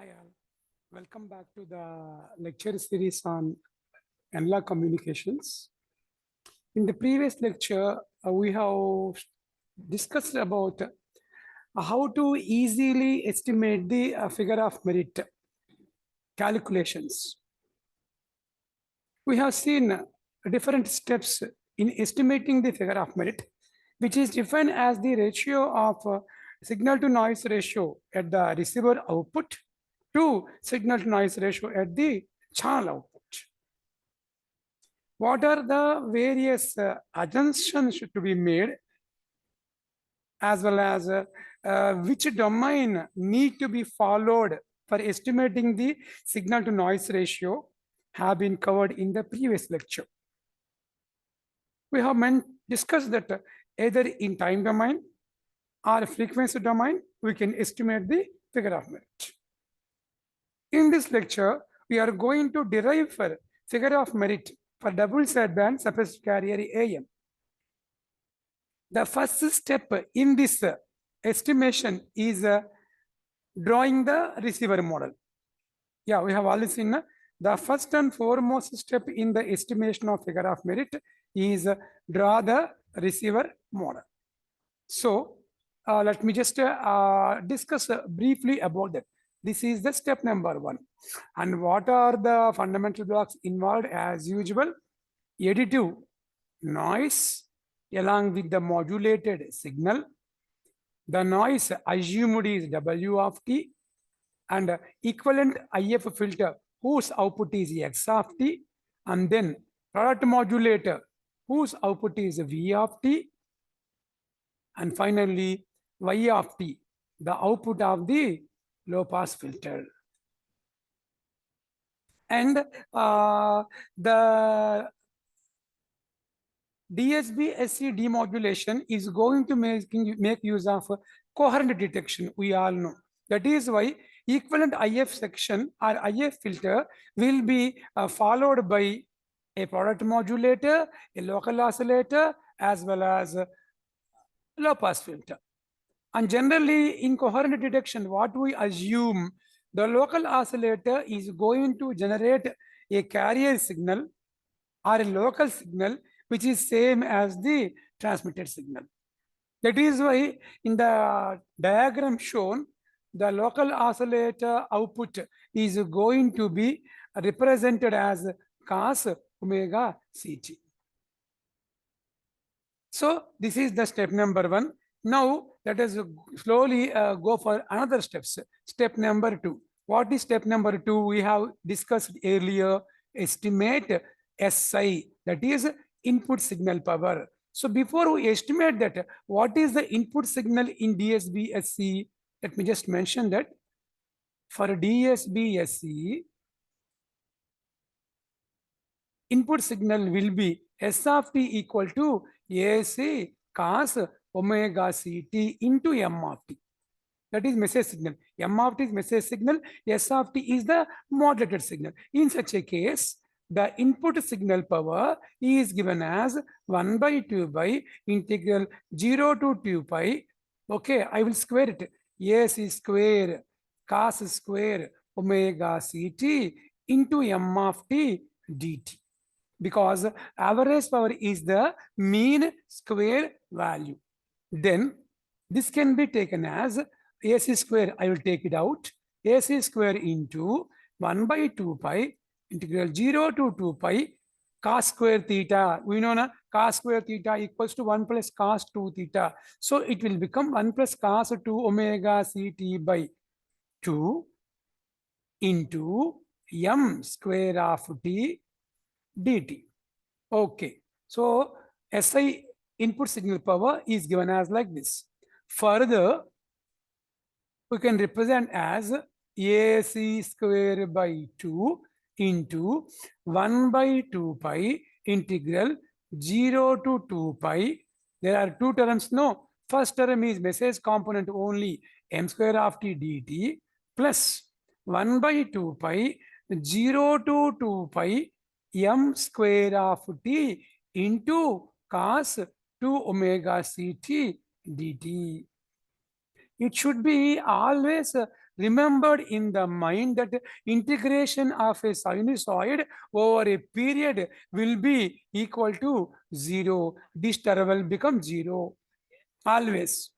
Hi all, welcome back to the lecture series on analog communications. In the previous lecture, we have discussed about how to easily estimate the figure of merit calculations. We have seen different steps in estimating the figure of merit, which is defined as the ratio of signal to noise ratio at the receiver output to signal to noise ratio at the channel output. What are the various assumptions to be made, as well as which domain need to be followed for estimating the signal to noise ratio have been covered in the previous lecture. We have discussed that either in time domain or frequency domain, we can estimate the figure of merit. In this lecture, we are going to derive for figure of merit for double sideband suppressed carrier AM. The first step in this estimation is drawing the receiver model. Yeah, we have already seen the first and foremost step in the estimation of figure of merit is draw the receiver model. So let me just discuss briefly about that. This is the step number 1. And what are the fundamental blocks involved? As usual, additive noise along with the modulated signal. The noise assumed is W of t, and equivalent IF filter whose output is X of t, and then product modulator whose output is V of t, and finally Y of t, the output of the low pass filter. And the DSBSC demodulation is going to make use of coherent detection, we all know. That is why equivalent IF section or IF filter will be followed by a product modulator, a local oscillator, as well as a low pass filter. And generally in coherent detection, what we assume, the local oscillator is going to generate a carrier signal or a local signal which is same as the transmitted signal. That is why in the diagram shown, the local oscillator output is going to be represented as cos omega ct. So this is the step number 1. Now let us slowly go for another steps. Step number 2. What is step number 2? We have discussed earlier, estimate SI, that is input signal power. So before we estimate that, what is the input signal in DSBSC? Let me just mention that for DSBSC, input signal will be S of t equal to AC cos omega ct into M of t. That is message signal. M of t is message signal. S of t is the modulated signal. In such a case, the input signal power is given as 1 by 2 by integral 0 to 2 pi. Okay, I will square it. AC square cos square omega ct into M of t dt. Because average power is the mean square value. Then this can be taken as AC square, I will take it out. AC square into 1 by 2 pi integral 0 to 2 pi cos square theta. We know na, cos square theta equals to 1 plus cos 2 theta. So it will become 1 plus cos 2 omega ct by 2 into m square of t dt. Okay, so SI input signal power is given as like this. Further, we can represent as AC square by 2 into 1 by 2 pi integral 0 to 2 pi. There are two terms, no. First term is message component only, m square of t dt plus 1 by 2 pi 0 to 2 pi m square of t into cos 2 omega ct dt. It should be always remembered in the mind that integration of a sinusoid over a period will be equal to 0. This term will become 0 always.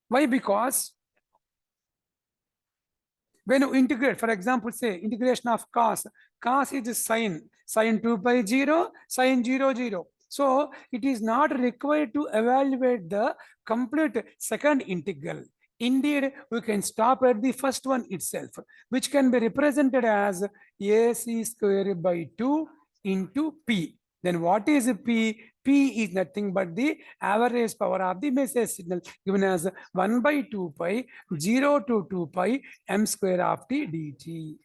Why? Because when you integrate, for example, say integration of cos is sine 2 pi 0, sine 0, 0. So it is not required to evaluate the complete second integral. Indeed, we can stop at the first one itself, which can be represented as AC square by 2 into P. Then what is P? P is nothing but the average power of the message signal given as 1 by 2 pi 0 to 2 pi m square of t dt.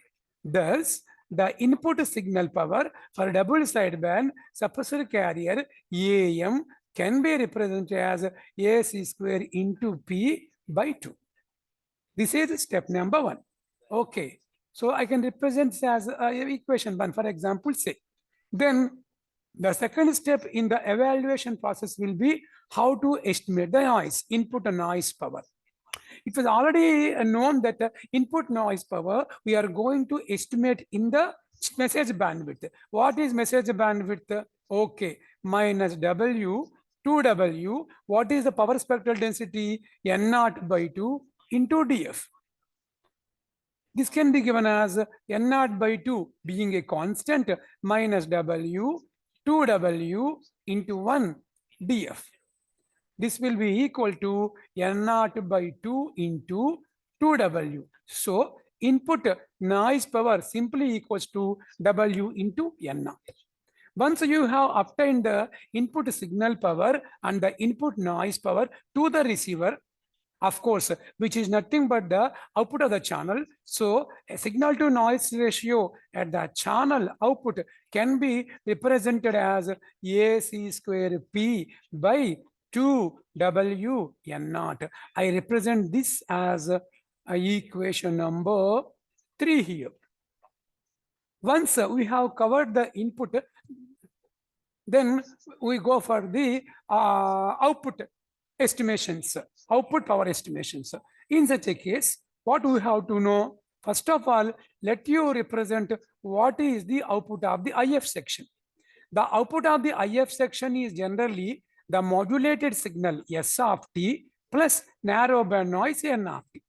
Thus, the input signal power for double sideband suppressor carrier AM can be represented as AC square into P by 2. This is step number 1. Okay. So I can represent this as equation 1, for example, say. Then the second step in the evaluation process will be how to estimate the noise, input noise power. It was already known that the input noise power we are going to estimate in the message bandwidth. What is message bandwidth? Okay, minus W, 2W. What is the power spectral density? N0 by 2 into DF. This can be given as N0 by 2 being a constant minus W, 2W into 1 DF. This will be equal to N0 by 2 into 2W. So input noise power simply equals to W into N0. Once you have obtained the input signal power and the input noise power to the receiver, of course, which is nothing but the output of the channel. So a signal to noise ratio at the channel output can be represented as AC square P by 2W N0. I represent this as equation number 3 here. Once we have covered the input, then we go for the output estimations, output power estimations. In such a case, what we have to know, first of all, let you represent what is the output of the IF section. The output of the IF section is generally the modulated signal S of t plus narrow band noise N of t.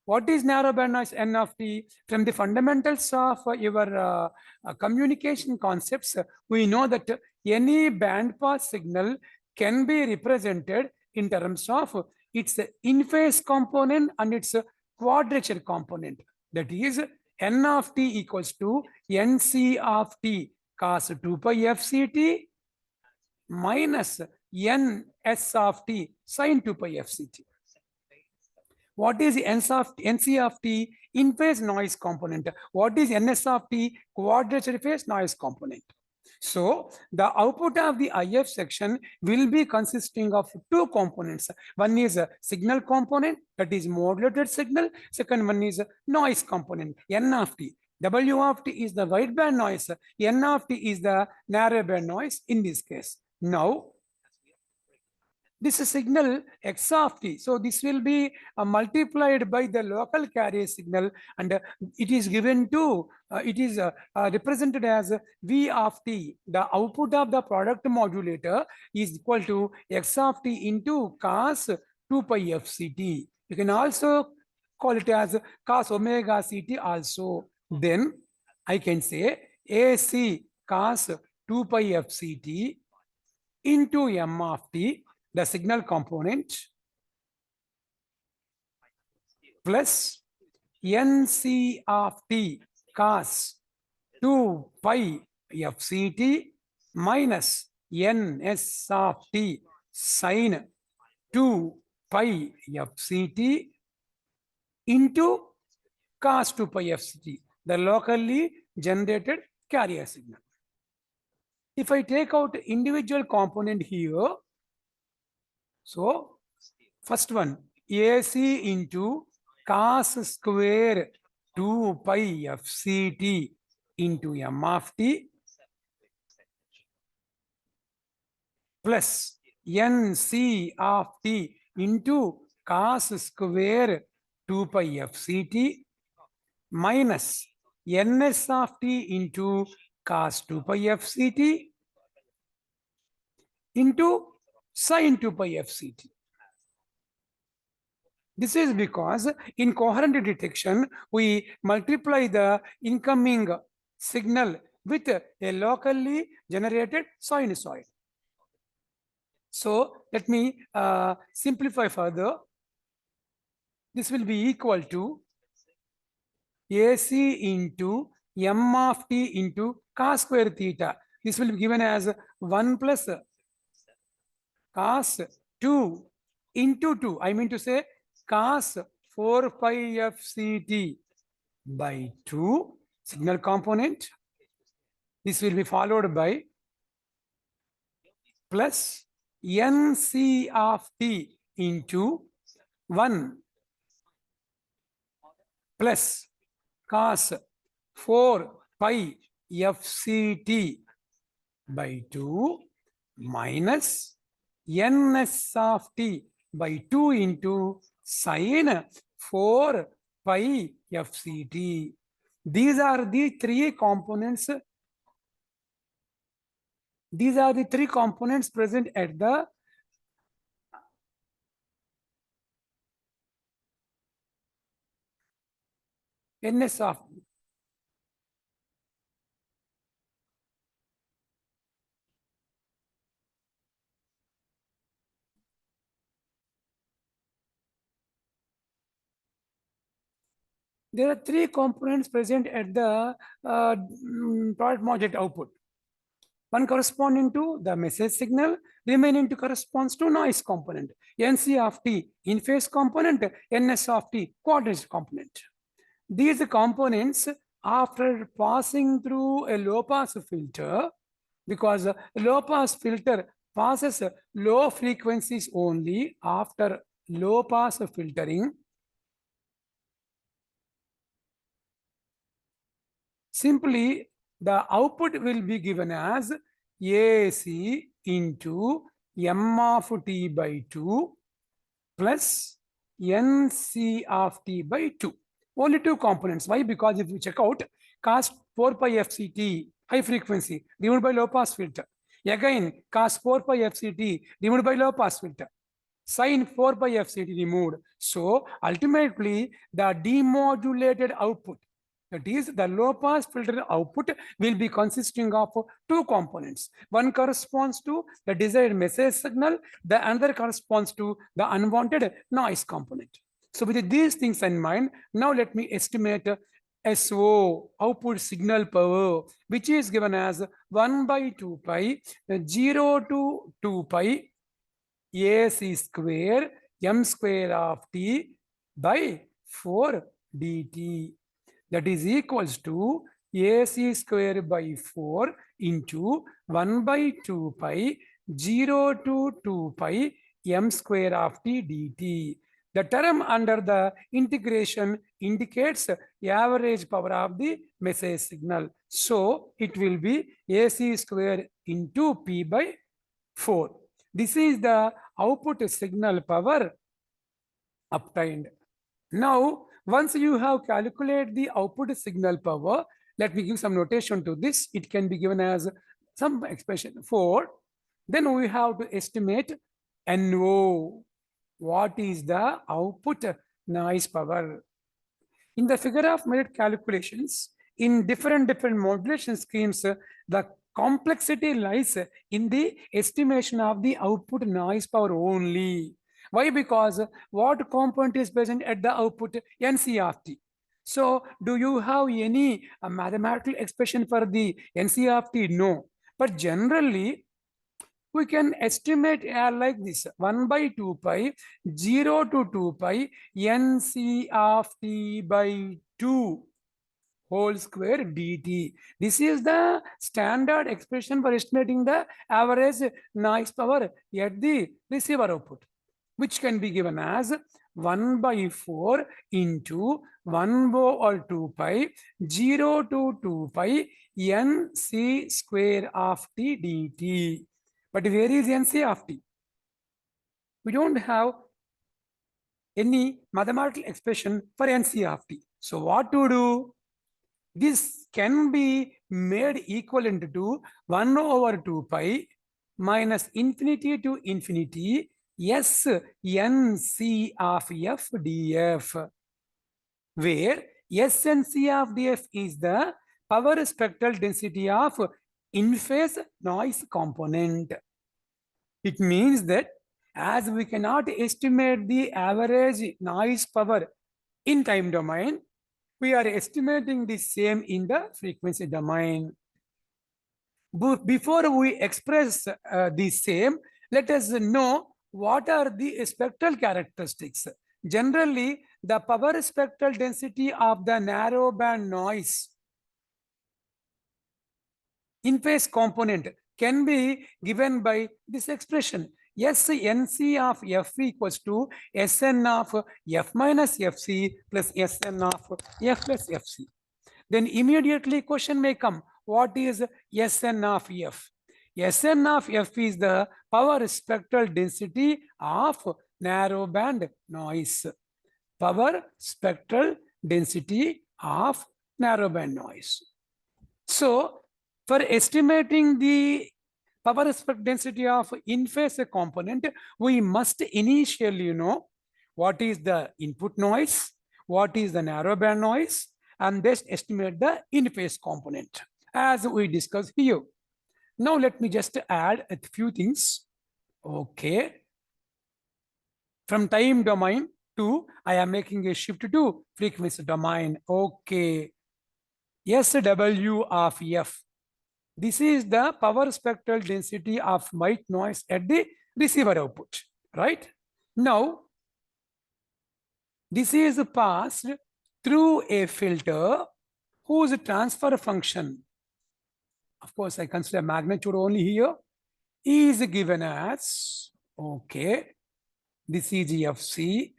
What is narrow band noise N of t? From the fundamentals of your communication concepts, we know that any band pass signal can be represented in terms of its in-phase component and its quadrature component. That is, N of t equals to NC of t cos 2 pi fct minus NS of t sin 2 pi fct. What is NC of t? In-phase noise component. What is NS of t? Quadrature phase noise component. So the output of the IF section will be consisting of two components. One is a signal component, that is modulated signal. Second one is a noise component, N of t. W of t is the wideband noise. N of t is the narrow band noise in this case. Now, this is signal X of t. So this will be multiplied by the local carrier signal, and it is given to, it is represented as V of t. The output of the product modulator is equal to X of t into cos 2 pi fct. You can also call it as cos omega ct also. Then I can say AC cos 2 pi fct into M of t, the signal component, plus NC of t cos 2 pi fct minus NS of t sin 2 pi fct into cos 2 pi fct, the locally generated carrier signal. If I take out individual component here, so first one, AC into cos square 2 pi fct into M of t plus NC of t into cos square 2 pi fct minus ns of t into cos 2 pi fct into sin 2 pi fct. This is because in coherent detection, we multiply the incoming signal with a locally generated sinusoid. So let me simplify further. This will be equal to AC into m of t into cos square theta. This will be given as 1 plus cos 2 into 2. I mean to say cos 4 pi fct by 2 signal component. This will be followed by plus nc of t into 1 plus cos 4 pi fct by 2 minus ns of t by 2 into sin 4 pi fct. These are the three components. These are the three components present at the ns of t. There are three components present at the product modulate output. One corresponding to the message signal, remaining to corresponds to noise component. NC of t in phase component, NS of t coordinate component. These components, after passing through a low pass filter, because a low pass filter passes low frequencies only after low pass filtering, simply the output will be given as AC into m of t by 2 plus nc of t by 2. Only two components. Why? Because if you check out cos 4 pi fct high frequency removed by low pass filter, again cos 4 pi fct removed by low pass filter, sin 4 pi fct removed. So ultimately the demodulated output, that is the low pass filter output, will be consisting of two components. One corresponds to the desired message signal, the other corresponds to the unwanted noise component. So with these things in mind, now let me estimate SO output signal power, which is given as 1 by 2 pi 0 to 2 pi AC square m square of t by 4 dt. That is equals to AC square by 4 into 1 by 2 pi 0 to 2 pi m square of t dt. The term under the integration indicates average power of the message signal. So it will be AC square into P by 4. This is the output signal power obtained. Now, once you have calculated the output signal power, let me give some notation to this. It can be given as some expression 4. Then we have to estimate NO. What is the output noise power? In the figure of merit calculations, in different modulation schemes, the complexity lies in the estimation of the output noise power only. Why? Because what component is present at the output? NCRT. So do you have any mathematical expression for the NCRT? No. But generally, we can estimate like this: 1 by 2 pi 0 to 2 pi nc of t by 2 whole square dt. This is the standard expression for estimating the average noise power at the receiver output, which can be given as 1 by 4 into 1 over 2 pi 0 to 2 pi nc square of t dt. But where is nc of t? We don't have any mathematical expression for NC of t. So what to do? This can be made equivalent to 1 over 2 pi minus infinity to infinity S N C of f df, where S N C of df is the power spectral density of in-phase noise component. It means that as we cannot estimate the average noise power in time domain, we are estimating the same in the frequency domain. Before we express the same, let us know what are the spectral characteristics. Generally, the power spectral density of the narrow band noise in-phase component can be given by this expression. SNC of F equals to Sn of F minus Fc plus Sn of F plus Fc. Then immediately question may come, what is Sn of F? Sn of F is the power spectral density of narrow band noise. Power spectral density of narrow band noise. So for estimating the power spectral density of in-phase component, we must initially know what is the input noise, what is the narrow band noise, and then estimate the in-phase component as we discussed here. Now let me just add a few things. Okay. From time domain to, I am making a shift to frequency domain. Okay. SW of F. This is the power spectral density of white noise at the receiver output, right? Now, this is passed through a filter whose transfer function, of course, I consider magnitude only here, is given as, okay, this is Fc,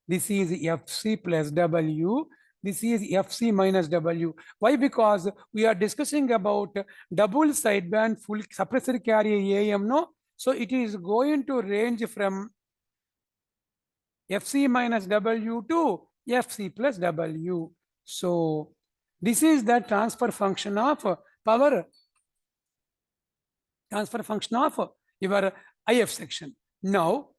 this is Fc plus W, this is Fc minus W. Why? Because we are discussing about double sideband full suppressor carrier AM, no? So it is going to range from Fc minus W to Fc plus W. So this is the transfer function of power, transfer function of your IF section. Now,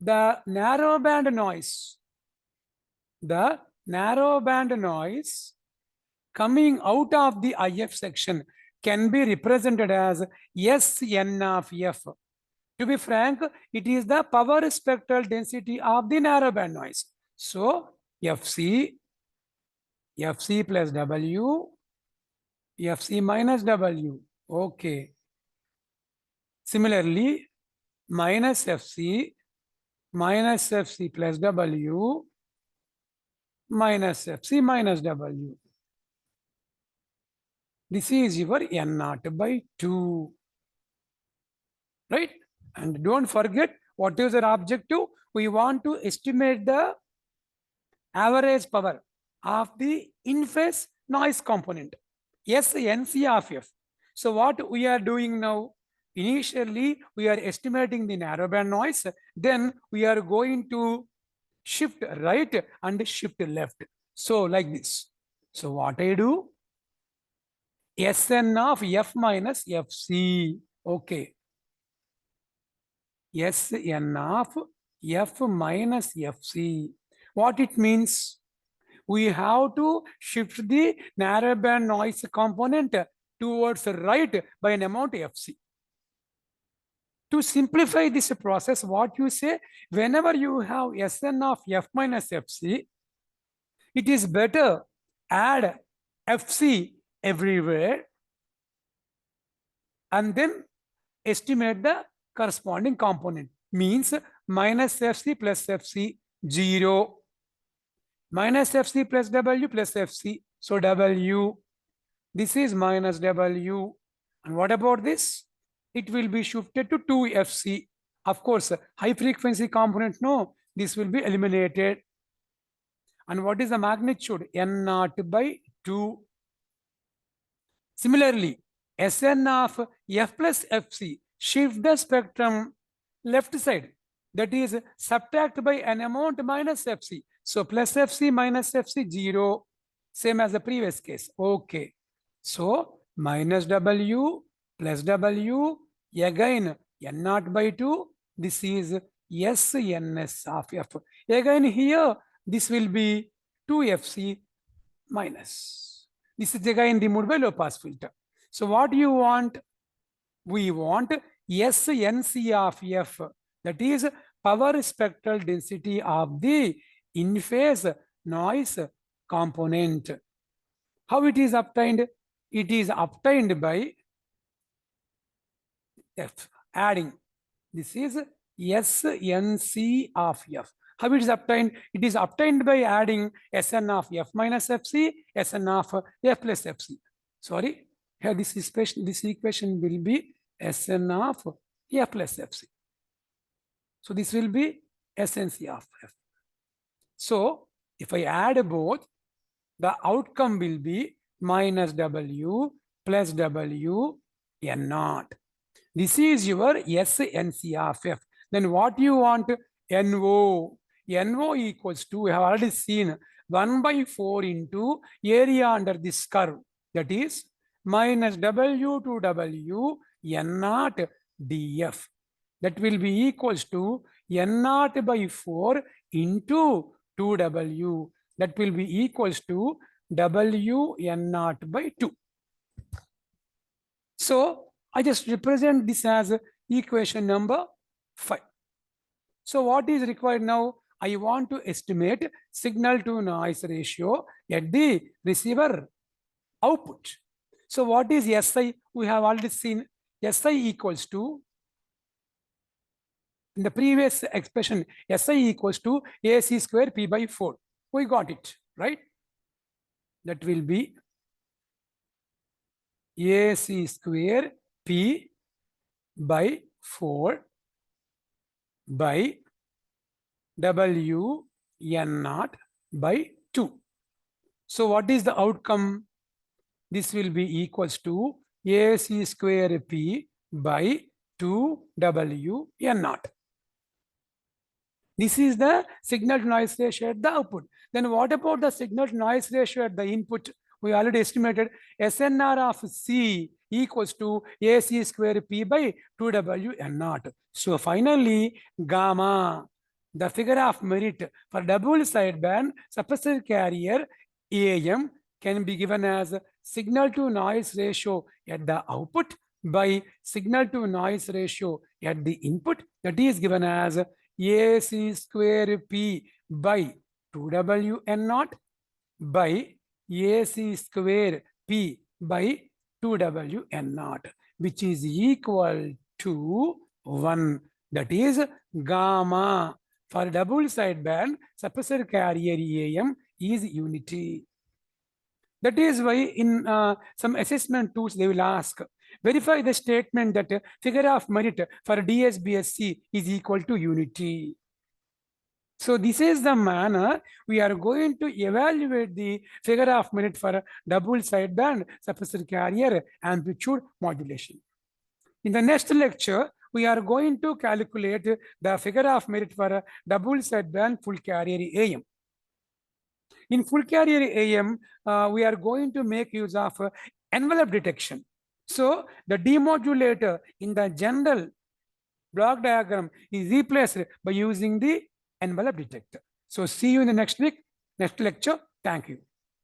the narrow band noise, coming out of the IF section can be represented as Sn of F. To be frank, it is the power spectral density of the narrow band noise. So Fc plus W, Fc minus W. Okay. Similarly, minus Fc plus W minus Fc minus W. This is your N0 by 2. Right? And don't forget, what is our objective? We want to estimate the average power of the in-phase noise component, SNC of F. So what we are doing now? Initially, we are estimating the narrowband noise. Then we are going to shift right and shift left. So like this. So what I do? Sn of F minus Fc. Okay. Sn of F minus Fc. What it means? We have to shift the narrowband noise component towards right by an amount Fc. To simplify this process, what you say, whenever you have Sn of F minus Fc, it is better add Fc everywhere and then estimate the corresponding component. Means minus Fc plus Fc 0, minus Fc plus W plus Fc. So W, this is minus W. And what about this? It will be shifted to 2Fc. Of course, high frequency component, no, this will be eliminated. And what is the magnitude? N0 by 2. Similarly, Sn of F plus Fc, shift the spectrum left side. that is subtract by an amount minus FC. So plus FC minus FC 0, same as the previous case. Okay. So minus W plus W, again N naught by 2. This is SNS of F. Again here, this will be 2FC minus. This is again removed by low pass filter. So what you want? We want SNC of F, that is power spectral density of the in-phase noise component. How it is obtained? It is obtained by F, adding. This is SNC of F. How it is obtained? It is obtained by adding Sn of F minus Fc, Sn of F plus Fc. Sorry, here this equation will be Sn of F plus Fc. So this will be SNC of F. So if I add both, the outcome will be minus W plus W N naught. This is your SNC of F. Then what you want? NO. NO equals to, we have already seen, 1 by 4 into area under this curve. That is minus W to W N naught dF. That will be equals to N naught by 4 into 2W. That will be equals to W N naught by 2. So I just represent this as equation number 5. So what is required now? I want to estimate signal to noise ratio at the receiver output. So what is SI? We have already seen SI equals to, in the previous expression, SI equals to AC square P by 4. We got it, right? That will be AC square P by 4 by W N naught by 2. So what is the outcome? This will be equals to AC square P by 2 W N naught. This is the signal to noise ratio at the output. Then what about the signal to noise ratio at the input? We already estimated SNR of C equals to AC square P by 2W N naught. So finally, gamma, the figure of merit for double sideband suppressor carrier AM can be given as signal to noise ratio at the output by signal to noise ratio at the input. That is given as AC square P by 2W N naught by AC square P by 2W N naught, which is equal to 1. That is gamma for double sideband suppressor carrier AM is unity. That is why in some assessment tools they will ask, verify the statement that figure of merit for DSBSC is equal to unity. So this is the manner we are going to evaluate the figure of merit for double sideband suppressor carrier amplitude modulation. In the next lecture, we are going to calculate the figure of merit for double sideband full carrier AM. In full carrier AM, we are going to make use of envelope detection. So the demodulator in the general block diagram is replaced by using the envelope detector. So see you in the next week, next lecture. Thank you.